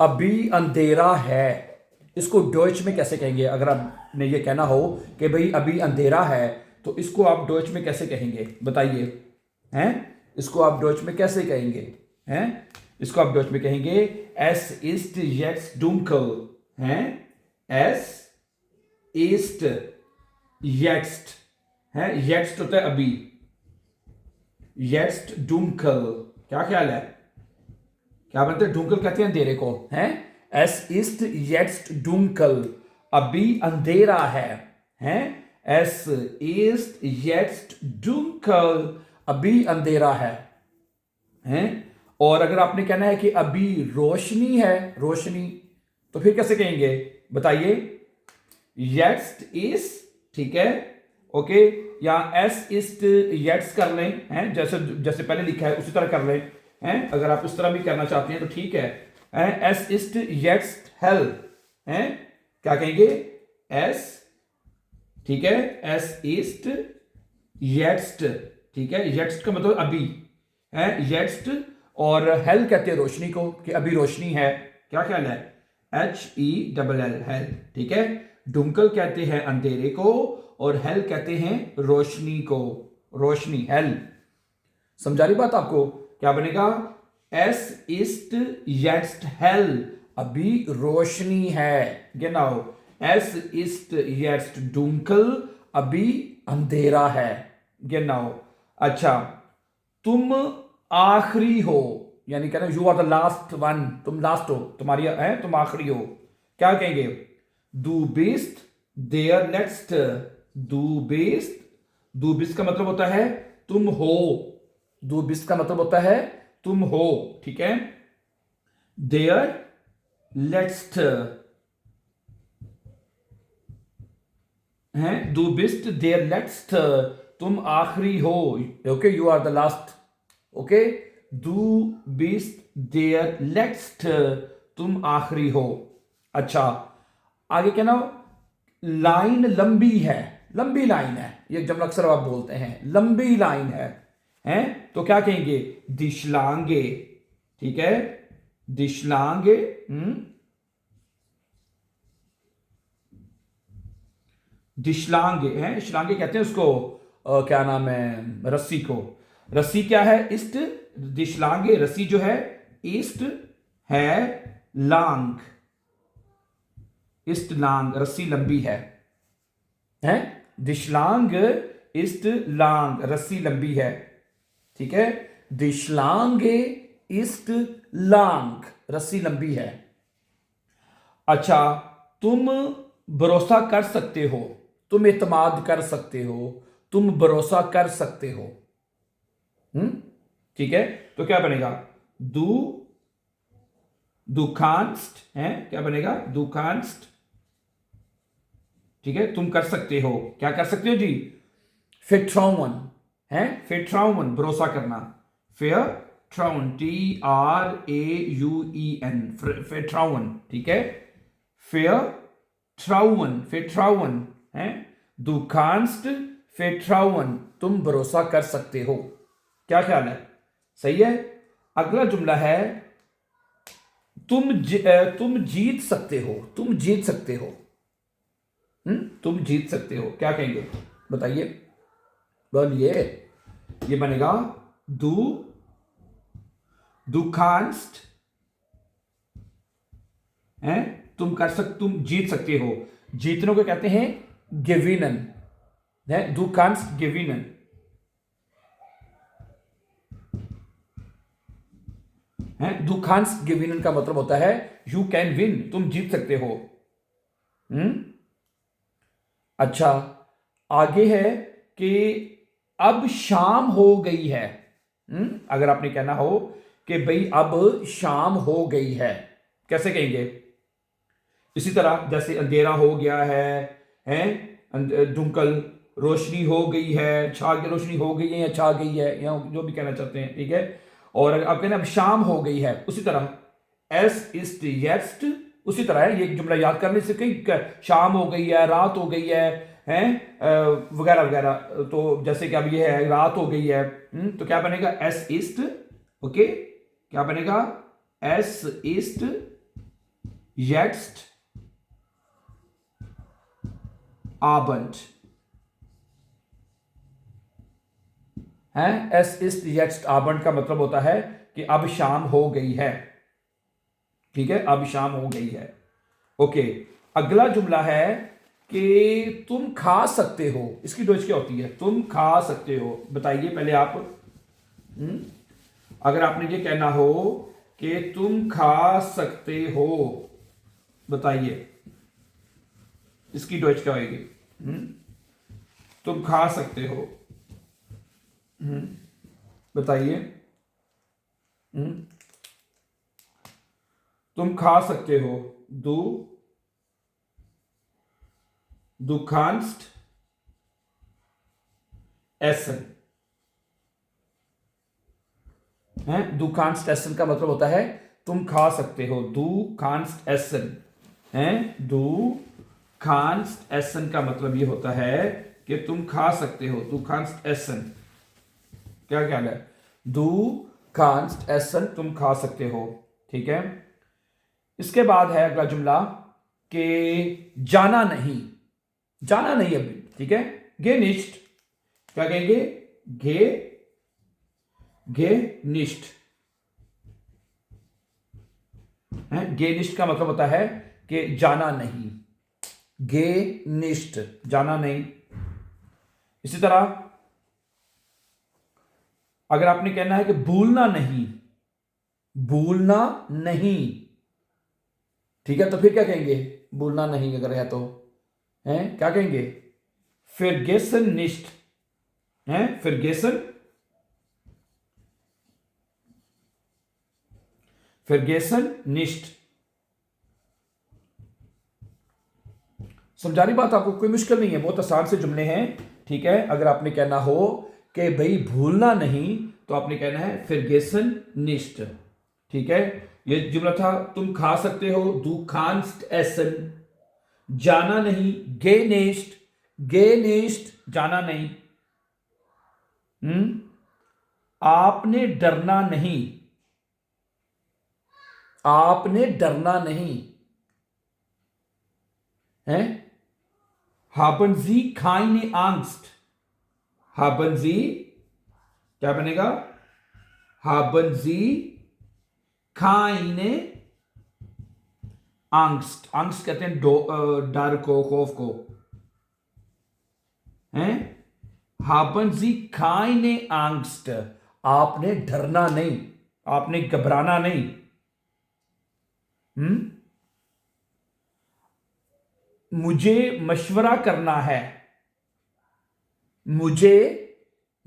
अभी अंधेरा है, इसको डॉइच में कैसे कहेंगे? अगर आपने ये कहना हो कि भाई अभी अंधेरा है, तो इसको आप डॉइच में कैसे कहेंगे बताइए? हैं? इसको आप डॉइच में कैसे कहेंगे? हैं? इसको आप डॉइच में कहेंगे एस इस्ट येट्स डुंकल। हैं? एस इस्ट येट्स्ट है, येट्स्ट होता है अभी, येट्स्ट डुंकल। क्या ख्याल है? क्या बनते हैं? डुंकल कहते हैं अंधेरे को। हैं? एस इस्ट येट्स्ट डुंकल, अभी अंधेरा है। हैं? एस इस्ट येट्स्ट डुंकल, अभी अंधेरा है। हैं? और अगर आपने कहना है कि अभी रोशनी है, रोशनी, तो फिर कैसे कहेंगे बताइए? येट्स्ट इज, ठीक है, ओके, या एस इस्ट येट्स कर लें, हैं, जैसे जैसे पहले लिखा है उसी तरह कर लें। हैं? अगर आप इस तरह भी करना चाहते हैं तो ठीक है। एस इस्ट येट्स हेल, हैं, क्या कहेंगे? एस, ठीक है, एस ईस्ट येट्स्ट, ठीक है, येट्स्ट का मतलब अभी है, येट्स्ट। और हेल कहते हैं रोशनी को, कि अभी रोशनी है। क्या ख्याल है? HELL, हेल, ठीक है। डुंकल कहते हैं अंधेरे को, और हेल कहते हैं रोशनी को, रोशनी, हेल। समझा रही बात आपको? क्या बनेगा? एस ईस्ट येट्स्ट हेल, अभी रोशनी है। गिनाओ, एस ईस्ट येट्स्ट डुंकल, अभी अंधेरा है। गिनाओ। अच्छा, तुम आखिरी हो, यानी कहना you are the last one, तुम लास्ट हो, तुम्हारी है, तुम आखिरी हो। क्या कहेंगे? दू बिस्ट देयर नेक्स्ट, दू बिस्ट, दू बिस्ट का मतलब होता है तुम हो, दू बिस्ट का मतलब होता है तुम हो, ठीक है। देयर लेट्स्ट है, दू बिस्ट देयर लेट्स्ट, तुम आखिरी हो, okay, you are the last, okay. दू बिस्ट देयर लेट्स्ट, तुम आखिरी हो। अच्छा, आगे क्या ना, लाइन लंबी है, लंबी लाइन है, ये जब अक्सर आप बोलते हैं लंबी लाइन है, हैं, तो क्या कहेंगे? दिशलांगे, ठीक है, दिशलांगे। दिशलांगे हैं, शिलांगे कहते हैं उसको, क्या नाम है, रस्सी को। रस्सी क्या है? ईस्ट, दिशलांगे, रस्सी जो है ईस्ट है, लांग, ईस्ट लांग, रस्सी लंबी है, दिशलांग ईस्ट लांग, रस्सी लंबी है, ठीक है। दिशलांगे ईस्ट लांग, रस्सी लंबी है। अच्छा, तुम भरोसा कर सकते हो, तुम इत्माद कर सकते हो, तुम भरोसा कर सकते हो। ठीक है, तो क्या बनेगा? दू, दुखांस्ट है, क्या बनेगा? दुखांस्ट, ठीक है, तुम कर सकते हो, क्या कर सकते हो जी? फिट्राउन है, फिट्राउन, भरोसा करना, फेयर ट्राउन, TRAUEN, फिट्राउन, ठीक है, फेयर ट्राउन, फिट्राउन है, दुखांस्ट फिट्राउन, तुम भरोसा कर सकते हो। क्या ख्याल है? सही है। अगला जुमला है, तुम जीत सकते हो, तुम जीत सकते हो। तुम जीत सकते हो, क्या कहेंगे बताइए? बोलिए। ये बनेगा दू, दुखांस्ट है, तुम जीत सकते हो। जीतने को कहते हैं गेविनन, है, दुखांस्ट गेविनन है। दुखांस्ट गेविनन का मतलब होता है यू कैन विन, तुम जीत सकते हो। अच्छा, आगे है कि अब शाम हो गई है। अगर आपने कहना हो कि भाई अब शाम हो गई है, कैसे कहेंगे? इसी तरह जैसे अंधेरा हो गया है, डुंकल, रोशनी हो गई है, छा गई, रोशनी हो गई है या छा गई है, या जो भी कहना चाहते हैं, ठीक है। और अगर आप कहना अब शाम हो गई है, उसी तरह एस इस्ट येस्ट, उसी तरह है, ये जुमला याद करने से कहीं शाम हो गई है, रात हो गई है, हैं, वगैरह वगैरह। तो जैसे कि अब ये है रात हो गई है, तो क्या बनेगा? एस ईस्ट, ओके, क्या बनेगा? एस ईस्ट jetzt Abend है। Es ist jetzt Abend का मतलब होता है कि अब शाम हो गई है। ठीक है, अब शाम हो गई है। ओके, अगला जुमला है कि तुम खा सकते हो। इसकी डोज क्या होती है? तुम खा सकते हो। बताइए पहले आप। अगर आपने ये कहना हो कि तुम खा सकते हो, बताइए इसकी डोज क्या होगी? तुम खा सकते हो, बताइए। तुम खा सकते हो। Du kannst essen है। Du kannst essen का मतलब होता है तुम खा सकते हो। Du kannst essen है। Du kannst essen का मतलब ये होता है कि तुम खा सकते हो। Du kannst essen, क्या ख्याल है? Du kannst essen, तुम खा सकते हो। ठीक है, इसके बाद है अगला जुमला कि जाना नहीं। जाना नहीं अभी। ठीक है, गे निश्ट, क्या कहेंगे? गे निश्ट है। गे निश्ट का मतलब होता है कि जाना नहीं। गे निश्ट, जाना नहीं। इसी तरह अगर आपने कहना है कि भूलना नहीं, भूलना नहीं, ठीक है, तो फिर क्या कहेंगे? भूलना नहीं अगर है तो है, क्या कहेंगे? vergessen nicht है। vergessen, vergessen nicht। समझा रही बात आपको? कोई मुश्किल नहीं है, बहुत आसान से जुमले हैं। ठीक है, अगर आपने कहना हो कि भाई भूलना नहीं, तो आपने कहना है vergessen nicht। ठीक है, ये जुमला था तुम खा सकते हो, du kannst essen। जाना नहीं, गे नेस्ट, गे नेस्ट, जाना नहीं। आपने डरना नहीं, आपने डरना नहीं है। haben Sie keine Angst, haben Sie, क्या बनेगा? haben Sie keine Angst, Angst कहते हैं डर को, खौफ को हैं। haben Sie keine Angst, आपने डरना नहीं, आपने घबराना नहीं। मुझे मशवरा करना है, मुझे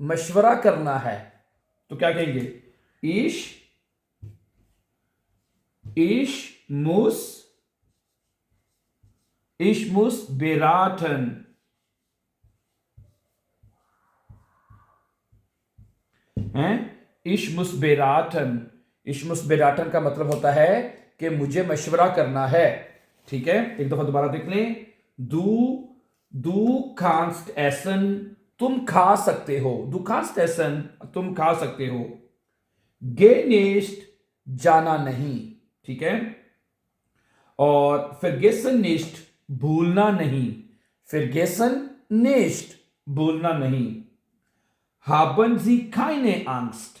मशवरा करना है, तो क्या कहेंगे? ich muss, ich muss beraten हैं। ich muss beraten, ich muss beraten का मतलब होता है कि मुझे मशवरा करना है। ठीक है, एक दफा दोबारा देख लें। du kannst essen, तुम खा सकते हो। du kannst essen, तुम खा सकते हो। geh nicht, जाना नहीं। ठीक है, और vergessen nicht, भूलना नहीं। vergessen nicht, भूलना नहीं। haben Sie keine Angst,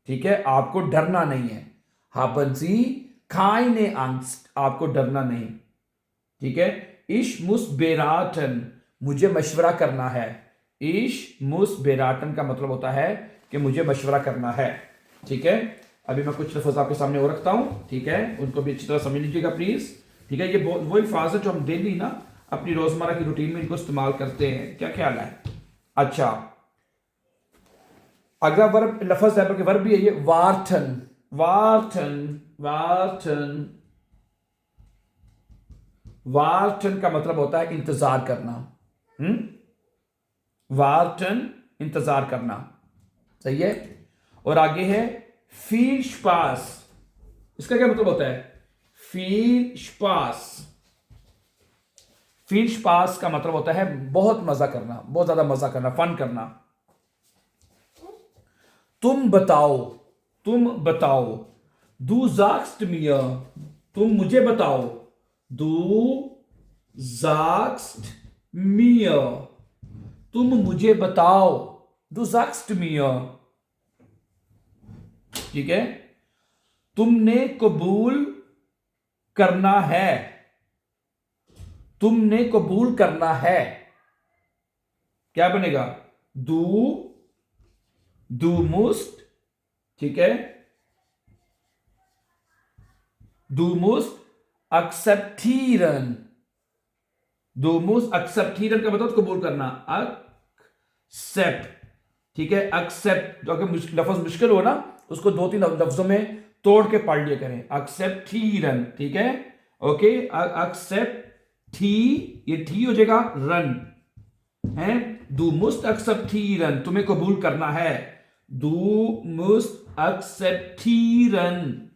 ठीक है, आपको डरना नहीं है। haben Sie keine Angst, आपको डरना नहीं। ठीक है, ich muss beraten, मुझे मशवरा करना है। ich muss beraten का मतलब होता है कि मुझे मशवरा करना है। ठीक है, अभी मैं कुछ लफ्ज़ आपके सामने और रखता हूं। ठीक है, उनको भी अच्छी तरह समझ लीजिएगा प्लीज। ठीक है, ये वो अल्फाज है जो हम डेली ना अपनी रोजमर्रा की रूटीन में इनको इस्तेमाल करते हैं। क्या ख्याल है? अच्छा, अगला वर्ब, लफ्ज है बल्कि वर्ब भी है ये, वार्टन। वार्टन, वार्टन, वार्टन का मतलब होता है इंतजार करना। वार्टन, इंतजार करना। सही है। और आगे है viel Spaß, इसका क्या मतलब होता है? viel Spaß, viel Spaß का मतलब होता है बहुत मजा करना, बहुत ज्यादा मजा करना, फन करना। तुम बताओ, तुम बताओ। du sagst mir, तुम मुझे बताओ, du sagst mir, तुम मुझे बताओ, du sagst mir, ठीक है। तुमने कबूल करना है, तुमने कबूल करना है, क्या बनेगा, du musst, ठीक है, du musst akzeptieren, du musst akzeptieren का मतलब कबूल करना, accept, ठीक है। accept जो अगर लफ्ज मुश्किल हो ना, उसको 2-3 लफ्जों में तोड़ के पढ़ लिया करें, acceptieren, ठीक है। ओके, accept थी, ये थी हो जाएगा रन है। du musst akzeptieren, तुम्हें कबूल करना है, du musst akzeptieren,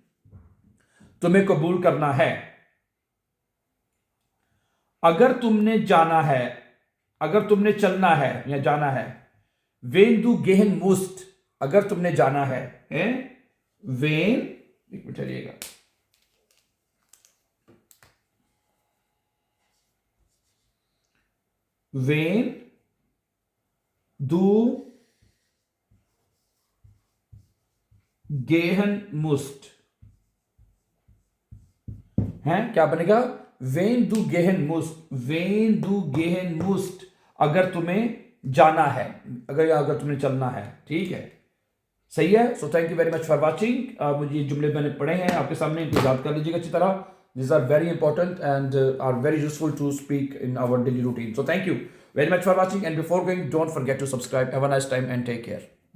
तुम्हें कबूल करना है। अगर तुमने जाना है, अगर तुमने चलना है या जाना है, wenn du gehen musst, अगर तुमने जाना है, wenn, एक मिनट चलिएगा, wenn du gehen musst, है क्या बनेगा, when du gehen musst, when du gehen musst, अगर तुम्हें जाना है, अगर तुम्हें चलना है, ठीक है, सही है। सो thank you very much for watching. मुझे ये जुमले मैंने पढ़े हैं आपके सामने, इनको याद कर लीजिएगा अच्छी तरह। This are very important and are very useful to speak in our daily routine. So thank you very much for watching and before going, don't forget to subscribe. Have a nice time and take care.